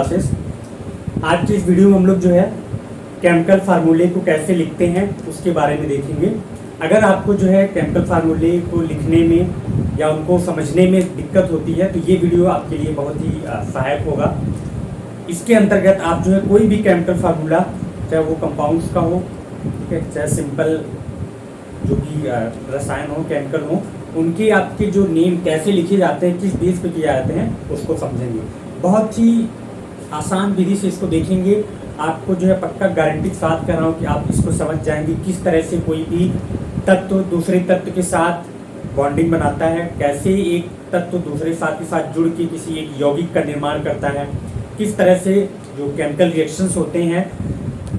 Classes. आज की इस वीडियो में हम लोग जो है केमिकल फार्मूले को कैसे लिखते हैं उसके बारे में देखेंगे। अगर आपको जो है केमिकल फार्मूले को लिखने में या उनको समझने में दिक्कत होती है तो ये वीडियो आपके लिए बहुत ही सहायक होगा। इसके अंतर्गत आप जो है कोई भी केमिकल फार्मूला, चाहे वो कंपाउंड्स का हो, ठीक है, चाहे सिंपल जो भी रसायन हो, केमिकल हो, उनके आपके जो नेम कैसे लिखे जाते हैं, किस बेस पे किए जाते हैं, उसको समझेंगे। बहुत ही आसान विधि से इसको देखेंगे। आपको जो है पक्का गारंटी के साथ कह रहा हूँ कि आप इसको समझ जाएंगे किस तरह से कोई भी तत्व दूसरे तत्व के साथ बॉन्डिंग बनाता है, कैसे एक तत्व दूसरे साथ के साथ जुड़ के किसी एक यौगिक का निर्माण करता है, किस तरह से जो केमिकल रिएक्शंस होते हैं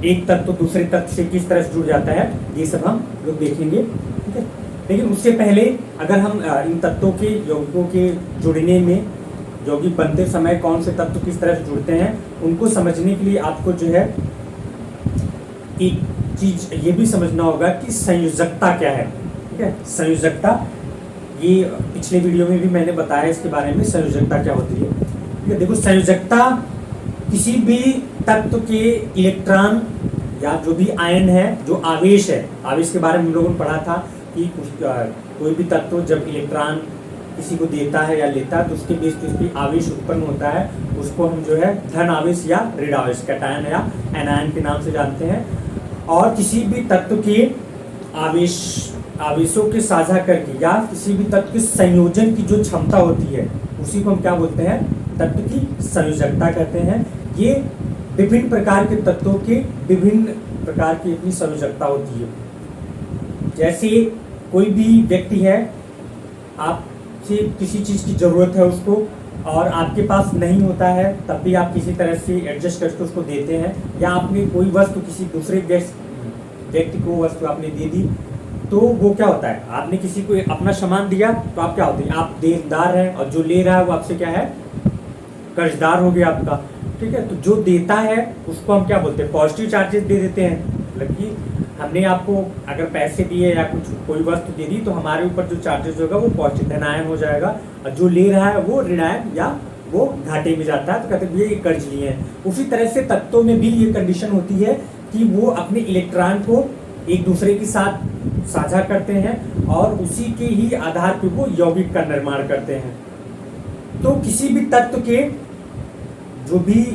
एक तत्व दूसरे तत्व से किस तरह से जुड़ जाता है, ये सब हम लोग देखेंगे। ठीक है, लेकिन उससे पहले अगर हम इन तत्वों के यौगिकों के जुड़ने में, यौगिक बनते समय कौन से तत्व किस तरह से जुड़ते हैं, उनको समझने के लिए आपको जो है एक चीज ये भी समझना होगा कि संयोजकता क्या है। ठीक है, संयोजकता, ये पिछले वीडियो में भी मैंने बताया इसके बारे में, संयोजकता क्या होती है। ठीक है, देखो, संयोजकता किसी भी तत्व के इलेक्ट्रॉन या जो भी आयन है, जो आवेश है, आवेश के बारे में हम लोगों ने पढ़ा था कि कोई भी तत्व जब इलेक्ट्रॉन किसी को देता है या लेता है तो उसके बेस पे उसकी आवेश उत्पन्न होता है, उसको हम जो है धन आवेश या ऋण आवेश, कैटायन या एनायन के नाम से जानते हैं। और किसी भी तत्व के आवेशों के साझा करके या किसी भी तत्व के संयोजन की जो क्षमता होती है उसी को हम क्या बोलते हैं, तत्व की संयोजकता कहते हैं। ये विभिन्न प्रकार के तत्वों के विभिन्न प्रकार की अपनी संयोजकता होती है। जैसे कोई भी व्यक्ति है, आपसे किसी चीज की जरूरत है उसको और आपके पास नहीं होता है, तब भी आप किसी तरह से एडजस्ट करके उसको देते हैं, या आपने कोई वस्तु किसी दूसरे व्यक्ति को वस्तु आपने दे दी, तो वो क्या होता है, आपने किसी को अपना सामान दिया तो आप क्या होते हैं, आप देनदार हैं, और जो ले रहा है वो आपसे क्या है, कर्जदार हो गया आपका। ठीक है, तो जो देता है उसको हम क्या बोलते हैं, पॉजिटिव चार्जेस दे देते हैं। मतलब कि हमने आपको अगर पैसे दिए या कुछ कोई वस्तु दे दी तो हमारे ऊपर जो चार्जेस होगा वो पॉजिटिव धनायन हो जाएगा, और जो ले रहा है वो ऋणायन या वो घाटे में जाता है, तो कहते हैं ये कर्ज लिए हैं। उसी तरह से तत्वों में भी ये कंडीशन होती है कि वो अपने इलेक्ट्रॉन को एक दूसरे के साथ साझा करते हैं और उसी के ही आधार पर वो यौगिक का निर्माण करते हैं। तो किसी भी तत्व के जो भी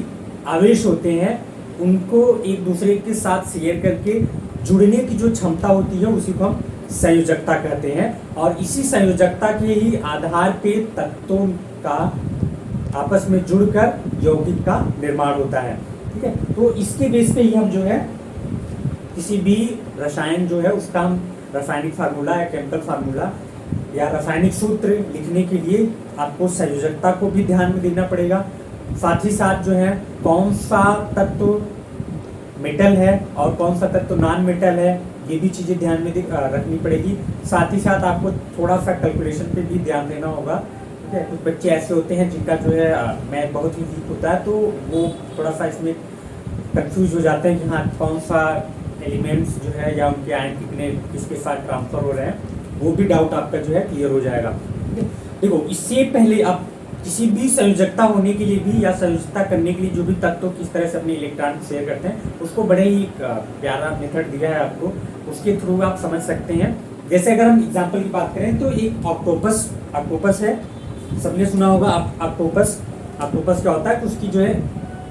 आवेश होते हैं उनको एक दूसरे के साथ शेयर करके जुड़ने की जो क्षमता होती है उसी को हम संयोजकता कहते हैं, और इसी संयोजकता के ही आधार पे तत्वों का आपस में जुड़कर यौगिक का निर्माण होता है। ठीक है, तो इसके बेस पे ही हम जो है किसी भी रसायन जो है उसका हम रासायनिक फार्मूला या केमिकल फार्मूला या रासायनिक सूत्र लिखने के लिए आपको संयोजकता को भी ध्यान में देना पड़ेगा। साथ ही साथ जो है कौन सा तत्व मेटल है और कौन सा तत्व नॉन मेटल है, ये भी चीज़ें ध्यान में रखनी पड़ेगी। साथ ही साथ आपको थोड़ा सा कैलकुलेशन पे भी ध्यान देना होगा। ठीक है, कुछ बच्चे ऐसे होते हैं जिनका जो है मैथ बहुत ही वीक होता है, तो वो थोड़ा सा इसमें कंफ्यूज हो जाते हैं कि हाँ कौन सा एलिमेंट्स जो है या उनके आयन कितने किसके साथ ट्रांसफर हो रहे हैं, वो भी डाउट आपका जो है क्लियर हो जाएगा। ठीक है, देखो, इससे पहले आप किसी भी संयोजकता होने के लिए भी या संयोजकता करने के लिए जो भी तत्व किस तरह से अपने इलेक्ट्रॉन शेयर करते हैं उसको बड़े ही प्यारा मेथड दिया है आपको, उसके थ्रू आप समझ सकते हैं। जैसे अगर हम एग्जांपल की बात करें तो एक ऑक्टोपस है, सबने सुना होगा ऑक्टोपस क्या होता है, उसकी जो है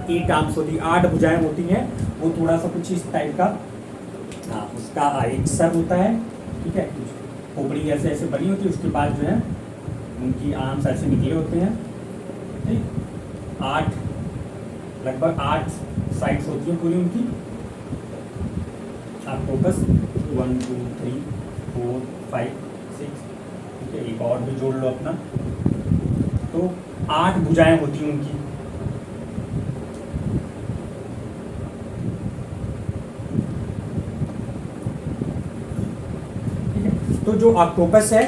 8 आर्म्स होती है, 8 भुजाएं होती हैं, वो थोड़ा सा कुछ इस टाइप का उसका एक सर होता है। ठीक है, खोपड़ी ऐसे ऐसे बनी होती है, उसके बाद जो है उनकी आर्म्स ऐसे निकले होते हैं। ठीक, लगभग 8 साइड्स होती हैं पूरी उनकी। ऑक्टोपस 1 2 3 4 5 6, ठीक है, एक और भी जोड़ लो अपना, तो 8 भुजाएं होती हैं उनकी। ठीक है, तो जो ऑक्टोपस है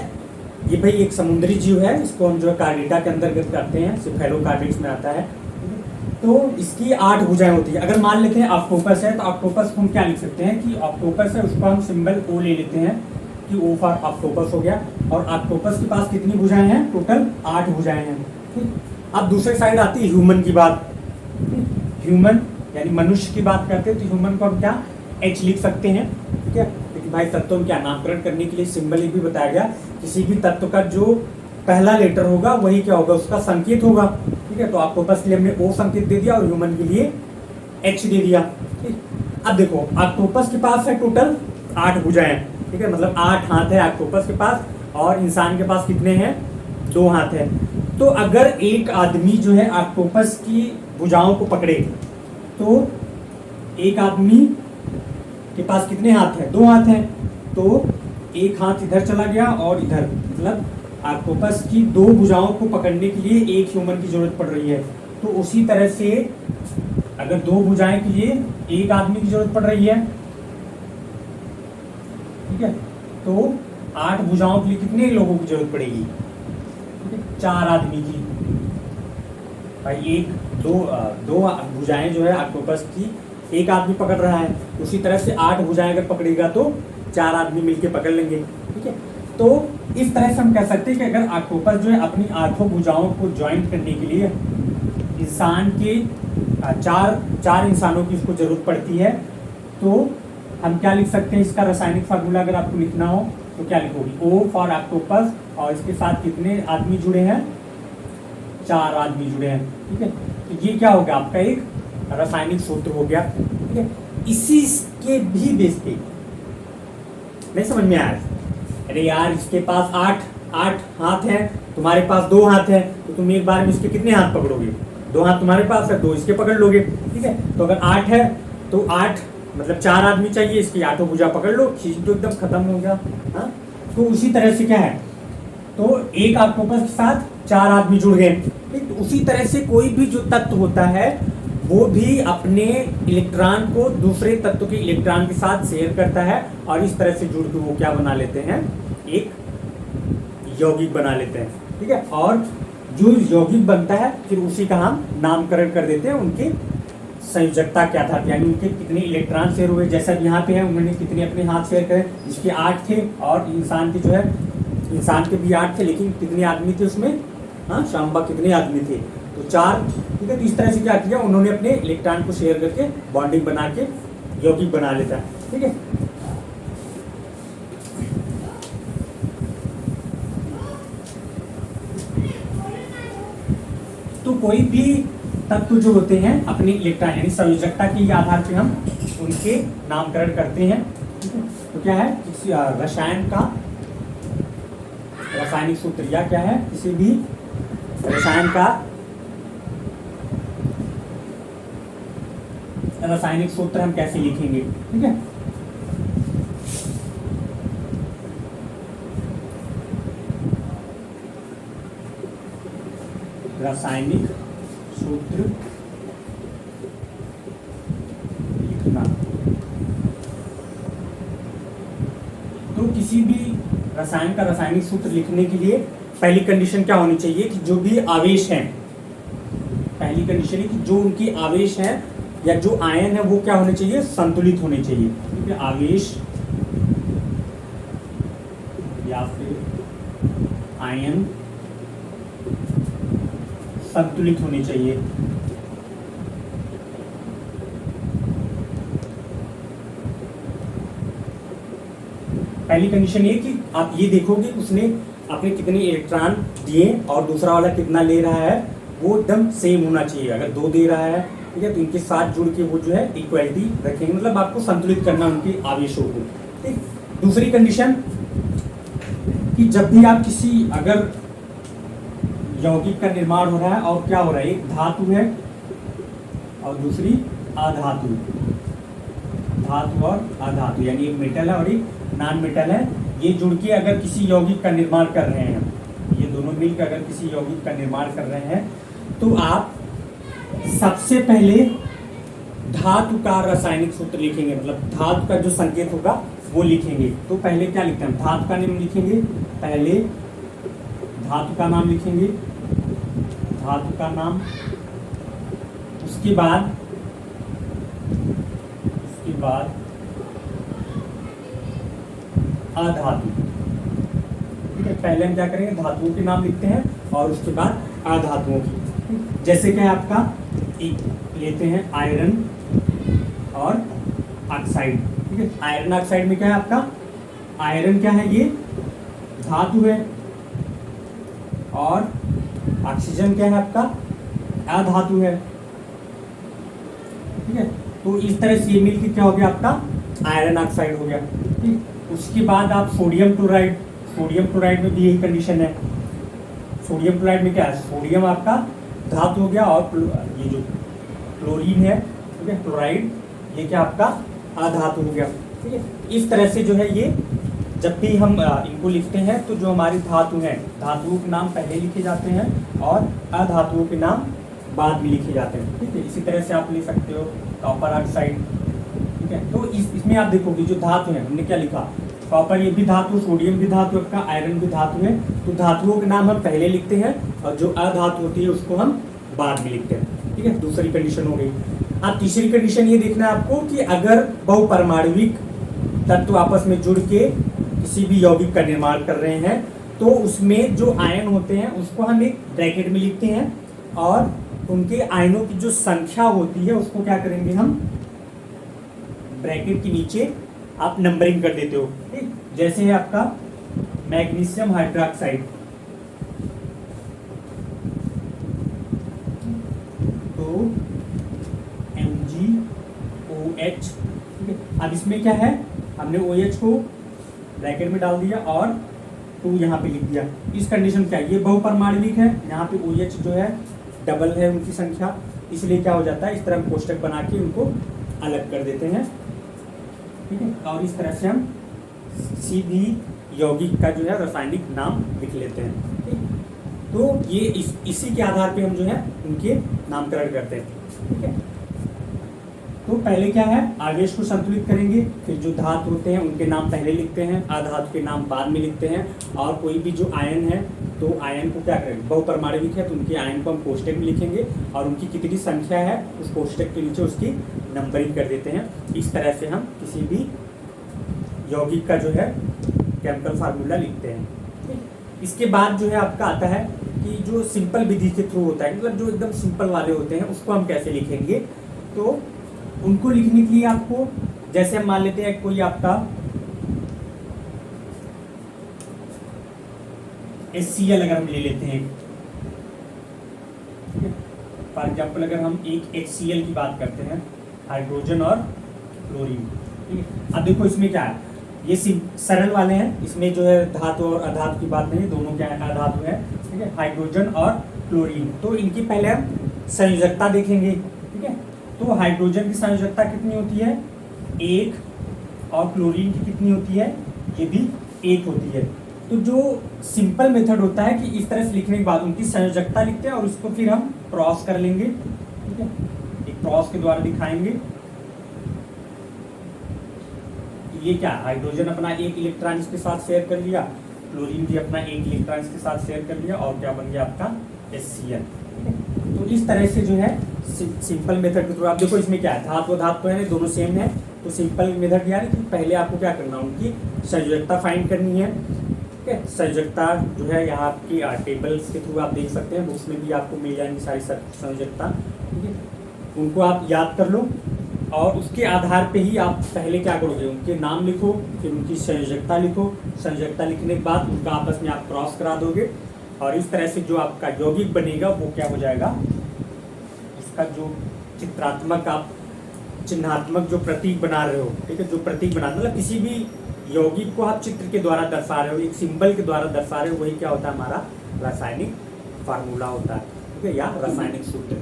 ये भाई एक समुद्री जीव है, इसको हम जो है कार्डिटा के अंतर्गत करते हैं, सिफेलोकार्डिड्स में आता है। तो इसकी 8 भुजाएं होती है। अगर मान लेते हैं ऑक्टोपस है तो ऑक्टोपस को हम क्या लिख सकते हैं कि ऑक्टोपस है, उसको हम सिंबल ओ ले लेते हैं कि ओ फॉर ऑक्टोपस हो गया। और ऑक्टोपस के पास कितनी भुजाएं हैं, टोटल 8 भुजाएं हैं। ठीक, अब दूसरे साइड आती है ह्यूमन की बात। ह्यूमन यानी मनुष्य की बात करते हैं तो ह्यूमन को हम क्या H लिख सकते हैं, ठीक है। क्योंकि भाई तत्वों में क्या नामकरण करने के लिए सिंबल भी बताया गया, किसी भी तत्व का जो पहला लेटर होगा वही क्या होगा, उसका संकेत होगा, ठीक है। तो ऑक्टोपस के लिए हमने O संकेत दे दिया और ह्यूमन के लिए H दे दिया, ठीक। अब देखो ऑक्टोपस के पास है टोटल 8 भुजाएं, ठीक है, मतलब 8 हाथ है ऑक्टोपस के पास, और इंसान के पास कितने हैं, 2 हाथ है। तो अगर एक आदमी जो है ऑक्टोपस की भुजाओं को पकड़े तो एक आदमी के पास कितने हाथ हैं, 2 हाथ हैं, तो एक हाथ इधर चला गया और इधर, मतलब ऑक्टोपस की 2 भुजाओं को पकड़ने के लिए एक ह्यूमन की जरूरत पड़ रही है। तो उसी तरह से अगर 2 भुजाएं के लिए एक आदमी की जरूरत पड़ रही है, ठीक है, तो 8 भुजाओं के लिए कितने लोगों की जरूरत पड़ेगी, 4 आदमी की। भाई दो भुजाएं जो है ऑक्टोपस की एक आदमी पकड़ रहा है, उसी तरह से 8 भुजाएं अगर पकड़ेगा तो 4 आदमी मिलके पकड़ लेंगे, ठीक है। तो इस तरह से हम कह सकते हैं कि अगर ऑक्टोपस जो है अपनी 8 भुजाओं को ज्वाइंट करने के लिए इंसान के चार इंसानों की उसको जरूरत पड़ती है, तो हम क्या लिख सकते हैं, इसका रासायनिक फार्मूला अगर आपको लिखना हो तो क्या लिखोगे, O फॉर ऑक्टोपस, और इसके साथ कितने आदमी जुड़े हैं, 4 आदमी जुड़े हैं, ठीक है। तो ये क्या हो गया, आपका एक रासायनिक सूत्र हो गया, ठीक है। इसी के भी बेस पे नहीं समझ में आया, अरे यार इसके पास 8 हाथ हैं, तुम्हारे पास 2 हाथ हैं, तो तुम एक बार में इसके कितने हाथ पकड़ोगे, 2 हाथ तुम्हारे पास है, 2 इसके पकड़ लोगे, ठीक है। तो अगर 8 है तो 8 मतलब 4 आदमी चाहिए, इसकी 8 भुजा पकड़ लो, खींच दो, एकदम खत्म हो गया, हाँ। तो उसी तरह से क्या है, तो एक ऑक्टोपस के साथ 4 आदमी जुड़ गए, ठीक। तो उसी तरह से कोई भी जो तत्व होता है वो भी अपने इलेक्ट्रॉन को दूसरे तत्व के इलेक्ट्रॉन के साथ शेयर करता है, और इस तरह से जुड़ के वो क्या बना लेते हैं, एक यौगिक बना लेते हैं, ठीक है। और जो यौगिक बनता है फिर उसी का हम नामकरण कर देते हैं उनके संयोजकता क्या था, यानी उनके कितने इलेक्ट्रॉन शेयर हुए, जैसा यहाँ पे है उन्होंने कितने अपने हाथ शेयर करे, इसके 8 थे, और इंसान के जो है इंसान के भी 8 थे, लेकिन कितने आदमी थे उसमें, हाँ शाम्बा कितने आदमी थे, तो 4, ठीक है। तो इस तरह से क्या किया उन्होंने, अपने इलेक्ट्रॉन को शेयर करके बॉन्डिंग बना के यौगिक बना लेता है, ठीक है। तो कोई भी तत्व जो होते हैं अपने इलेक्ट्रॉन यानी संयोजकता के आधार पे हम उनके नामकरण करते हैं, ठीक है। तो क्या है, किसी रसायन का रासायनिक सूत्र या क्या है, किसी भी रसायन का रासायनिक सूत्र हम कैसे लिखेंगे, ठीक है। रासायनिक सूत्र लिखना, तो किसी भी रसायन का रासायनिक सूत्र लिखने के लिए पहली कंडीशन क्या होनी चाहिए कि जो भी आवेश हैं, पहली कंडीशन है कि जो उनकी आवेश है या जो आयन है वो क्या होने चाहिए, संतुलित होने चाहिए, ठीक है। आवेश या फिर आयन संतुलित होनी चाहिए, पहली कंडीशन ये कि आप ये देखोगे उसने अपने कितने इलेक्ट्रॉन दिए और दूसरा वाला कितना ले रहा है, वो एकदम सेम होना चाहिए। अगर 2 दे रहा है, ठीक है, तो इनके साथ जुड़ के वो जो है इक्वलिटी रखेंगे, मतलब आपको संतुलित करना उनके आवेशों को, ठीक। दूसरी कंडीशन कि जब भी आप किसी अगर यौगिक का निर्माण हो रहा है और क्या हो रहा है, एक धातु है और दूसरी अधातु, धातु और अधातु यानी एक मेटल है और एक नॉन मेटल है, ये जुड़ के अगर किसी यौगिक का निर्माण कर रहे हैं, ये दोनों मिलकर अगर किसी यौगिक का निर्माण कर रहे हैं, तो आप सबसे पहले धातु का रासायनिक सूत्र लिखेंगे, मतलब धातु का जो संकेत होगा वो लिखेंगे। तो पहले क्या लिखते हैं, धातु का नाम लिखेंगे, पहले धातु का नाम लिखेंगे, धातु का नाम, उसके बाद अधातु, ठीक है। पहले हम क्या करेंगे, धातुओं के नाम लिखते हैं और उसके बाद अधातुओं की, जैसे कि आपका लेते हैं आयरन और ऑक्साइड। ठीक है, आयरन ऑक्साइड में क्या है आपका, आयरन क्या है, ये धातु है, और ऑक्सीजन क्या है आपका, अधातु है। ठीक है, तो इस तरह से ये मिलकर क्या हो गया आपका आयरन ऑक्साइड हो गया। ठीक, उसके बाद आप सोडियम क्लोराइड, सोडियम क्लोराइड में भी यही कंडीशन है। सोडियम क्लोराइड में क्या है, सोडियम आपका धातु हो गया, और ये जो क्लोरीन है, ठीक है, क्लोराइड, ये क्या आपका अधातु हो गया। ठीक है, इस तरह से जो है ये जब भी हम इनको लिखते हैं तो जो हमारी धातु हैं, धातुओं के नाम पहले लिखे जाते हैं और अधातुओं के नाम बाद में लिखे जाते हैं। ठीक है, इसी तरह से आप ले सकते हो कॉपर ऑक्साइड। ठीक है, तो इसमें आप देखोगे जो धातु है, हमने क्या लिखा, कॉपर ये भी धातु, सोडियम भी धातु आपका, आयरन भी धातु है। तो धातुओं के नाम हम पहले लिखते हैं और जो अधातु होती है उसको हम बाद में लिखते हैं। ठीक है, दूसरी कंडीशन हो गई। अब तीसरी कंडीशन ये देखना है आपको कि अगर बहुपरमाणविक तत्व आपस में जुड़ के किसी भी यौगिक का निर्माण कर रहे हैं तो उसमें जो आयन होते हैं उसको हम एक ब्रैकेट में लिखते हैं, और उनके आयनों की जो संख्या होती है उसको क्या करेंगे हम ब्रैकेट के नीचे आप नंबरिंग कर देते हो। ठीक, जैसे है आपका मैग्नीशियम हाइड्रोक्साइड, तो MgOH। ठीक है, अब इसमें क्या है, हमने OH को ब्रैकेट में डाल दिया और 2 यहाँ पे लिख दिया। इस कंडीशन क्या है, ये बहुपरमाणविक है, यहाँ पे OH जो है डबल है उनकी संख्या, इसलिए क्या हो जाता है, इस तरह हम कोष्टक बना के उनको अलग कर देते हैं। ठीक है, और इस तरह से हम किसी भी यौगिक का जो है रासायनिक नाम लिख लेते हैं। ठीक, तो ये इसी के आधार पे हम जो है उनके नामकरण करते हैं। ठीक है, तो पहले क्या है, आवेश को संतुलित करेंगे, फिर जो धातु होते हैं उनके नाम पहले लिखते हैं, अधातु के नाम बाद में लिखते हैं, और कोई भी जो आयन है तो आयन को क्या करेंगे, बहुपरमाणविक है तो उनके आयन को हम कोष्टक में लिखेंगे, और उनकी कितनी संख्या है उस कोष्टक के नीचे उसकी नंबरिंग कर देते हैं। इस तरह से हम किसी भी यौगिक का जो है केमिकल फार्मूला लिखते हैं। इसके बाद जो है आपका आता है कि जो सिंपल विधि के थ्रू होता है, मतलब जो एकदम सिंपल वाले होते हैं उसको हम कैसे लिखेंगे। तो उनको लिखने के लिए आपको, जैसे हम मान लेते हैं कोई आपका HCl अगर हम ले लेते हैं, फॉर एग्जाम्पल अगर हम एक HCl की बात करते हैं, हाइड्रोजन और क्लोरीन। ठीक है, अब देखो इसमें क्या है, ये सरल वाले हैं, इसमें जो है धातु और अधातु की बात नहीं, दोनों क्या है, अधातु है। ठीक है, हाइड्रोजन और क्लोरीन, तो इनकी पहले हम संयोजकता देखेंगे। ठीक है, तो हाइड्रोजन की संयोजकता कितनी होती है, 1, और क्लोरीन की कितनी होती है, ये भी 1 होती है। तो जो सिंपल मेथड होता है कि इस तरह से लिखने के बाद उनकी संयोजकता लिखते हैं और उसको फिर हम क्रॉस कर लेंगे। ठीक है, एक क्रॉस के द्वारा दिखाएंगे। ये क्या, हाइड्रोजन अपना 1 इलेक्ट्रॉन इसके साथ शेयर कर लिया, क्लोरीन भी अपना 1 इलेक्ट्रॉन इसके साथ शेयर कर लिया, और क्या बन गया आपका HCl। तो इस तरह से जो है सिंपल मेथड के थ्रू, आप देखो इसमें क्या है, धातु धातु है, दोनों सेम है, तो सिंपल मेथड यानी कि पहले आपको क्या करना है, उनकी संयोजकता फाइंड करनी है। ठीक है, संयोजकता जो है यहाँ आपकी टेबल्स के थ्रू आप देख सकते हैं, बुक्स में भी आपको मिल जाएंगी सारी संयोजकता। ठीक है, उनको आप याद कर लो, और उसके आधार पे ही आप पहले क्या करोगे, उनके नाम लिखो, फिर उनकी संयोजकता लिखो, संयोजकता लिखने के बाद उनका आपस में आप क्रॉस करा दोगे, और इस तरह से जो आपका यौगिक बनेगा वो क्या हो जाएगा, उसका जो चित्रात्मक आप चिन्हात्मक जो प्रतीक बना रहे हो। ठीक है, जो प्रतीक बना, मतलब किसी भी यौगिक को आप चित्र के द्वारा दर्शा रहे हो, एक सिंबल के द्वारा दर्शा रहे हो, वही क्या होता है, हमारा रासायनिक फार्मूला होता है। ठीक है, या रासायनिक सूत्र।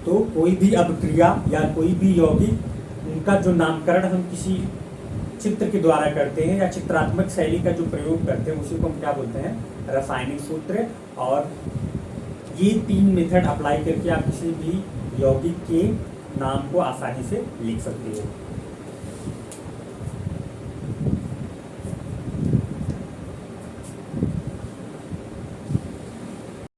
तो कोई भी अभिक्रिया या कोई भी यौगिक, उनका जो नामकरण हम किसी चित्र के द्वारा करते हैं या चित्रात्मक शैली का जो प्रयोग करते हैं उसी को हम क्या बोलते हैं, रासायनिक सूत्र। और ये 3 मेथड अप्लाई करके आप किसी भी यौगिक के नाम को आसानी से लिख सकते हो।